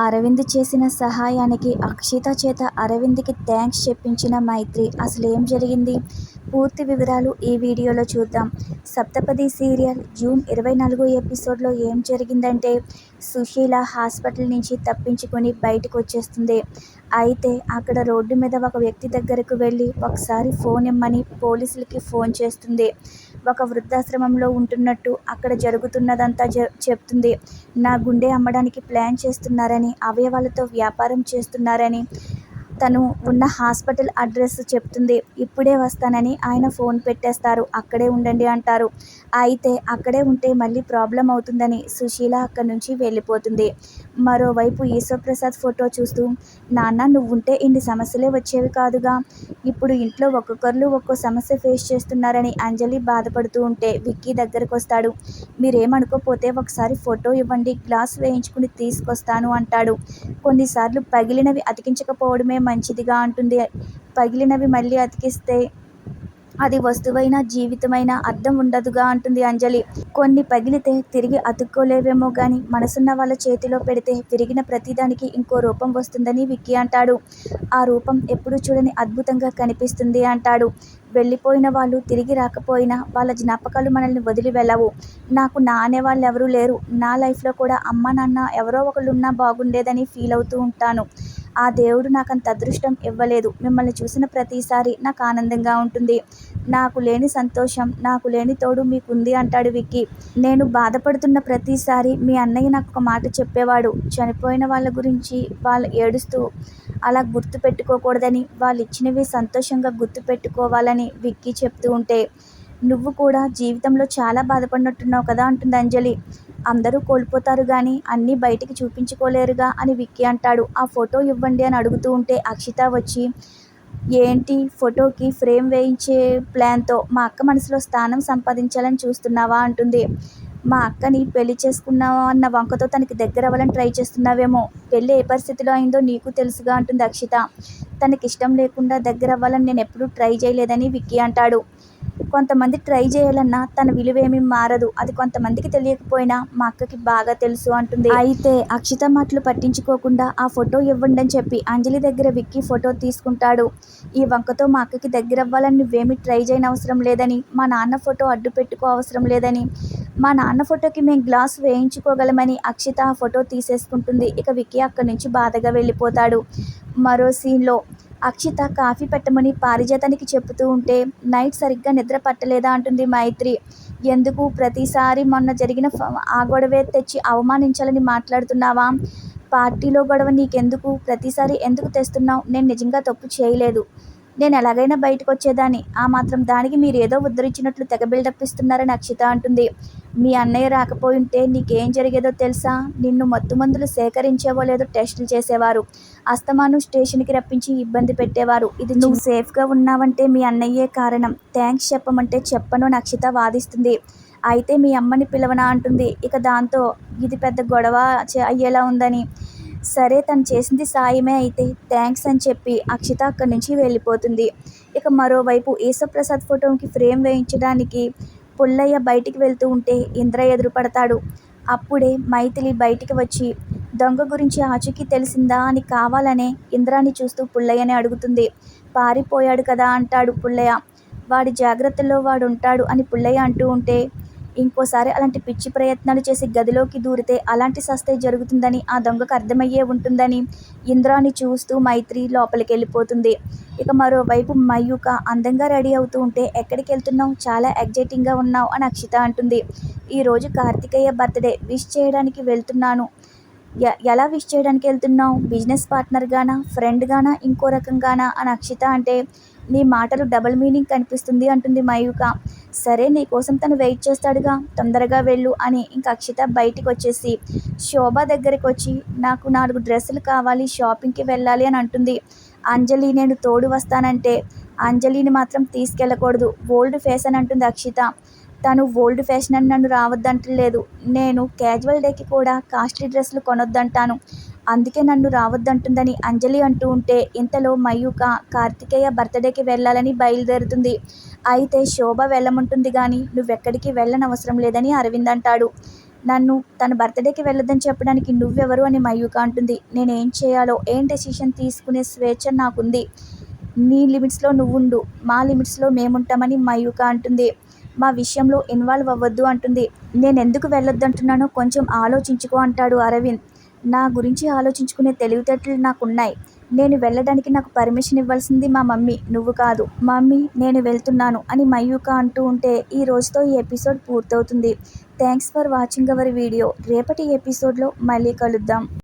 అరవింద్ చేసిన సహాయానికి అక్షిత చేత అరవింద్కి థ్యాంక్స్ చెప్పించిన మైత్రి. అసలేం జరిగింది? పూర్తి వివరాలు ఈ వీడియోలో చూద్దాం. సప్తపది సీరియల్ జూన్ 24 ఎపిసోడ్లో ఏం జరిగిందంటే, సుశీల హాస్పిటల్ నుంచి తప్పించుకొని బయటకు వచ్చేస్తుంది. అయితే అక్కడ రోడ్డు మీద ఒక వ్యక్తి దగ్గరకు వెళ్ళి ఒకసారి ఫోన్ ఇమ్మని పోలీసులకి ఫోన్ చేస్తుంది. ఒక వృద్ధాశ్రమంలో ఉంటున్నట్టు అక్కడ జరుగుతున్నదంతా చెప్తుంది. నా గుండె అమ్మడానికి ప్లాన్ చేస్తున్నారని, అవయవాలతో వ్యాపారం చేస్తున్నారని, తను ఉన్న హాస్పిటల్ అడ్రస్ చెప్తుంది. ఇప్పుడే వస్తానని ఆయన ఫోన్ పెట్టేస్తారు. అక్కడే ఉండండి అంటారు. అయితే అక్కడే ఉంటే మళ్ళీ ప్రాబ్లం అవుతుందని సుశీల అక్కడి నుంచి వెళ్ళిపోతుంది. మరోవైపు ఈశ్వర్ప్రసాద్ ఫోటో చూస్తూ, నాన్న నువ్వుంటే ఇన్ని సమస్యలే వచ్చేవి కాదుగా, ఇప్పుడు ఇంట్లో ఒక్కొక్కరు ఒక్కో సమస్య ఫేస్ చేస్తున్నారని అంజలి బాధపడుతూ ఉంటే విక్కీ దగ్గరకు వస్తాడు. మీరేమనుకోపోతే ఒకసారి ఫోటో ఇవ్వండి, గ్లాస్ వేయించుకుని తీసుకొస్తాను అంటాడు. కొన్నిసార్లు పగిలినవి అతికించకపోవడమే మంచిదిగా అంటుంది. పగిలినవి మళ్ళీ అతికిస్తే అది వస్తువైనా జీవితమైనా అర్థం ఉండదుగా అంటుంది అంజలి. కొన్ని పగిలితే తిరిగి అతుక్కోలేవేమో గాని మనసున్న వాళ్ళ చేతిలో పెడితే విరిగిన ప్రతిదానికి ఇంకో రూపం వస్తుందని విక్కీ అంటాడు. ఆ రూపం ఎప్పుడూ చూడని అద్భుతంగా కనిపిస్తుంది అంటాడు. వెళ్ళిపోయిన వాళ్ళు తిరిగి రాకపోయినా వాళ్ళ జ్ఞాపకాలు మనల్ని వదిలి వెళ్ళవు. నాకు నా అనేవాళ్ళు ఎవరూ లేరు. నా లైఫ్లో కూడా అమ్మ నాన్న ఎవరో ఒకళ్ళు ఉన్నా బాగుండేదని ఫీల్ అవుతూ ఉంటాను. ఆ దేవుడు నాకంత అదృష్టం ఇవ్వలేదు. మిమ్మల్ని చూసిన ప్రతిసారి నాకు ఆనందంగా ఉంటుంది. నాకు లేని సంతోషం, నాకు లేని తోడు మీకుంది అంటాడు విక్కీ. నేను బాధపడుతున్న ప్రతిసారి మీ అన్నయ్య నాకు ఒక మాట చెప్పేవాడు. చనిపోయిన వాళ్ళ గురించి వాళ్ళు ఏడుస్తూ అలా గుర్తు పెట్టుకోకూడదని, వాళ్ళు ఇచ్చినవి సంతోషంగా గుర్తు పెట్టుకోవాలని విక్కీ చెప్తూ ఉంటే, నువ్వు కూడా జీవితంలో చాలా బాధపడినట్టున్నావు కదా అంటుంది అంజలి. అందరూ కోల్పోతారు గానీ అన్నీ బయటికి చూపించుకోలేరుగా అని విక్కీ అంటాడు. ఆ ఫోటో ఇవ్వండి అని అడుగుతూ ఉంటే అక్షిత వచ్చి, ఏంటి ఫోటోకి ఫ్రేమ్ వేయించే ప్లాన్తో మా అక్క మనసులో స్థానం సంపాదించాలని చూస్తున్నావా అంటుంది. మా అక్కని పెళ్లి చేసుకున్నావా అన్న వంకతో తనకి దగ్గర అవ్వాలని ట్రై చేస్తున్నావేమో. పెళ్ళి ఏ పరిస్థితిలో అయిందో నీకు తెలుసుగా అంటుంది అక్షిత. తనకిష్టం లేకుండా దగ్గర అవ్వాలని నేను ఎప్పుడూ ట్రై చేయలేదని విక్కీ అంటాడు. కొంతమంది ట్రై చేయాలన్నా తన విలువేమీ మారదు. అది కొంతమందికి తెలియకపోయినా మా అక్కకి బాగా తెలుసు అంటుంది. అయితే అక్షిత మాటలు పట్టించుకోకుండా ఆ ఫోటో ఇవ్వండి అని చెప్పి అంజలి దగ్గర విక్కీ ఫోటో తీసుకుంటాడు. ఈ వంకతో మా అక్కకి దగ్గరవ్వాలని నువ్వేమీ ట్రై చేయనవసరం లేదని, మా నాన్న ఫోటో అడ్డు పెట్టుకో అవసరం లేదని, మా నాన్న ఫోటోకి మేము గ్లాస్ వేయించుకోగలమని అక్షిత ఆ ఫోటో తీసేసుకుంటుంది. ఇక విక్కీ అక్కడి నుంచి బాధగా వెళ్ళిపోతాడు. మరో సీన్లో అక్షిత కాఫీ పెట్టమని పారిజాతానికి చెబుతూ ఉంటే, నైట్ సరిగ్గా నిద్ర పట్టలేదా అంటుంది మైత్రి. ఎందుకు ప్రతిసారి మొన్న జరిగిన ఆ గొడవే తెచ్చి అవమానించాలని మాట్లాడుతున్నావా? పార్టీలో గొడవ నీకెందుకు? ప్రతిసారి ఎందుకు తెస్తున్నావు? నేను నిజంగా తప్పు చేయలేదు. నేను ఎలాగైనా బయటకు వచ్చేదాన్ని. ఆ మాత్రం దానికి మీరేదో ఉద్ధరించినట్లు తెగ బిల్డప్ ఇస్తున్నారని అక్షిత అంటుంది. మీ అన్నయ్య రాకపోయింటే నీకేం జరిగేదో తెలుసా? నిన్ను మత్తుమందులు సేకరించేవో లేదో టెస్టులు చేసేవారు. అస్తమాను స్టేషన్కి రప్పించి ఇబ్బంది పెట్టేవారు. ఇది నువ్వు సేఫ్గా ఉన్నావంటే మీ అన్నయ్యే కారణం. థ్యాంక్స్ చెప్పమంటే చెప్పను అని అక్షిత వాదిస్తుంది. అయితే మీ అమ్మని పిలవనా అంటుంది. ఇక దాంతో ఇది పెద్ద గొడవ అయ్యేలా ఉందని, సరే తను చేసింది సాయమే అయితే థ్యాంక్స్ అని చెప్పి అక్షిత అక్కడి నుంచి వెళ్ళిపోతుంది. ఇక మరోవైపు ఈశ్వర్ప్రసాద్ ఫోటోకి ఫ్రేమ్ వేయించడానికి పుల్లయ్య బయటికి వెళ్తూ ఉంటే ఇంద్ర ఎదురుపడతాడు. అప్పుడే మైథిలి బయటికి వచ్చి, దొంగ గురించి ఆచూకీ తెలిసిందా అని కావాలనే ఇంద్రాని చూస్తూ పుల్లయ్యని అడుగుతుంది. పారిపోయాడు కదా అంటాడు పుల్లయ్య. వాడి జాగ్రత్తల్లో వాడుంటాడు అని పుల్లయ్య అంటూ ఉంటే, ఇంకోసారి అలాంటి పిచ్చి ప్రయత్నాలు చేసి గదిలోకి దూరితే అలాంటి సస్తే జరుగుతుందని ఆ దొంగకు అర్థమయ్యే ఉంటుందని ఇంద్రాని చూస్తూ మైత్రి లోపలికి వెళ్ళిపోతుంది. ఇక మరోవైపు మయూక అందంగా రెడీ అవుతూ ఉంటే, ఎక్కడికి వెళ్తున్నావు? చాలా ఎగ్జైటింగ్గా ఉన్నావు అని అక్షిత అంటుంది. ఈరోజు కార్తికేయ బర్త్డే, విష్ చేయడానికి వెళ్తున్నాను. ఎలా విష్ చేయడానికి వెళ్తున్నావు? బిజినెస్ పార్ట్నర్గానా, ఫ్రెండ్గానా, ఇంకో రకంగానా అని అక్షిత అంటే, నీ మాటలు డబుల్ మీనింగ్ కనిపిస్తుంది అంటుంది మయూక. సరే నీకోసం తను వెయిట్ చేస్తాడుగా, తొందరగా వెళ్ళు అని ఇంక అక్షిత బయటికి వచ్చేసి శోభ దగ్గరికి వచ్చి, నాకు 4 డ్రెస్సులు కావాలి, షాపింగ్కి వెళ్ళాలి అని అంటుంది. అంజలి నేను తోడు వస్తానంటే, అంజలిని మాత్రం తీసుకెళ్ళకూడదు, ఓల్డ్ ఫ్యాషన్ అంటుంది అక్షిత. తను ఓల్డ్ ఫ్యాషన్ అని నన్ను రావద్దంటలేదు. నేను క్యాజువల్ డేకి కూడా కాస్ట్లీ డ్రెస్సులు కొనొద్దంటాను. అందుకే నన్ను రావద్దంటుందని అంజలి అంటూ ఉంటే, ఇంతలో మయూక కార్తికేయ బర్త్డేకి వెళ్ళాలని బయలుదేరుతుంది. అయితే శోభ వెళ్ళమంటుంది గాని నువ్వెక్కడికి వెళ్ళనవసరం లేదని అరవింద్ అంటాడు. నన్ను తన బర్త్డేకి వెళ్ళొద్దని చెప్పడానికి నువ్వెవరు అని మయూక అంటుంది. నేనేం చేయాలో, ఏం డెసిషన్ తీసుకునే స్వేచ్ఛ నాకుంది. నీ లిమిట్స్లో నువ్వుండు, మా లిమిట్స్లో మేముంటామని మయూక అంటుంది. మా విషయంలో ఇన్వాల్వ్ అవ్వద్దు అంటుంది. నేనెందుకు వెళ్ళొద్దంటున్నానో కొంచెం ఆలోచించుకో అంటాడు అరవింద్. నా గురించి ఆలోచించుకునే తెలివితేటలు నాకున్నాయి. నేను వెళ్ళడానికి నాకు పర్మిషన్ ఇవ్వాల్సింది మా మమ్మీ, నువ్వు కాదు. మమ్మీ నేను వెళ్తున్నాను అని మయూక అంటూ ఉంటే ఈ రోజుతో ఈ ఎపిసోడ్ పూర్తవుతుంది. Thanks for watching our video. రేపటి ఎపిసోడ్లో మళ్ళీ కలుద్దాం.